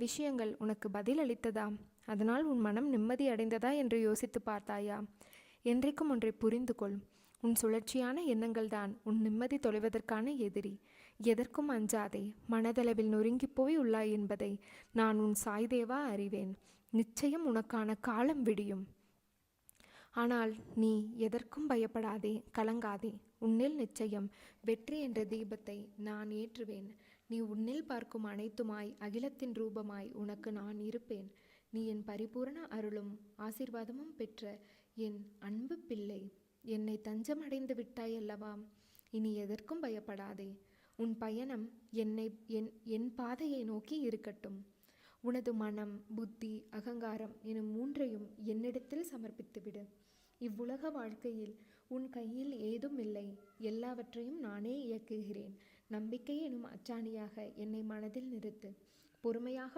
விஷயங்கள் உனக்கு பதில் அளித்ததா? அதனால் உன் மனம் நிம்மதி அடைந்ததா என்று யோசித்து பார்த்தாயா? என்றைக்கும் ஒன்றை புரிந்து கொள். உன் சுழற்சியான எண்ணங்கள் தான் உன் நிம்மதி தொலைவதற்கான எதிரி. எதற்கும் அஞ்சாதே. மனதளவில் நொறுங்கி போய் உள்ளாய் என்பதை நான் உன் சாய்தேவா அறிவேன். நிச்சயம் உனக்கான காலம் விடியும். ஆனால் நீ எதற்கும் பயப்படாதே, கலங்காதே. உன்னில் நிச்சயம் வெற்றி என்ற தீபத்தை நான் ஏற்றுவேன். நீ உன்னில் பார்க்கும் அனைத்துமாய் அகிலத்தின் ரூபமாய் உனக்கு நான் இருப்பேன். நீ என் பரிபூரண அருளும் ஆசீர்வாதமும் பெற்ற என் அன்பு பிள்ளை. என்னை தஞ்சம் அடைந்து விட்டாய் அல்லவா? இனி எதற்கும் பயப்படாதே. உன் பயணம் என் பாதையை நோக்கி இருக்கட்டும். உனது மனம், புத்தி, அகங்காரம் எனும் மூன்றையும் என்னிடத்தில் சமர்ப்பித்துவிடு. இவ்வுலக வாழ்க்கையில் உன் கையில் ஏதும் இல்லை. எல்லாவற்றையும் நானே இயக்குகிறேன். நம்பிக்கை எனும் அச்சாணியாக என்னை மனதில் நிறுத்து. பொறுமையாக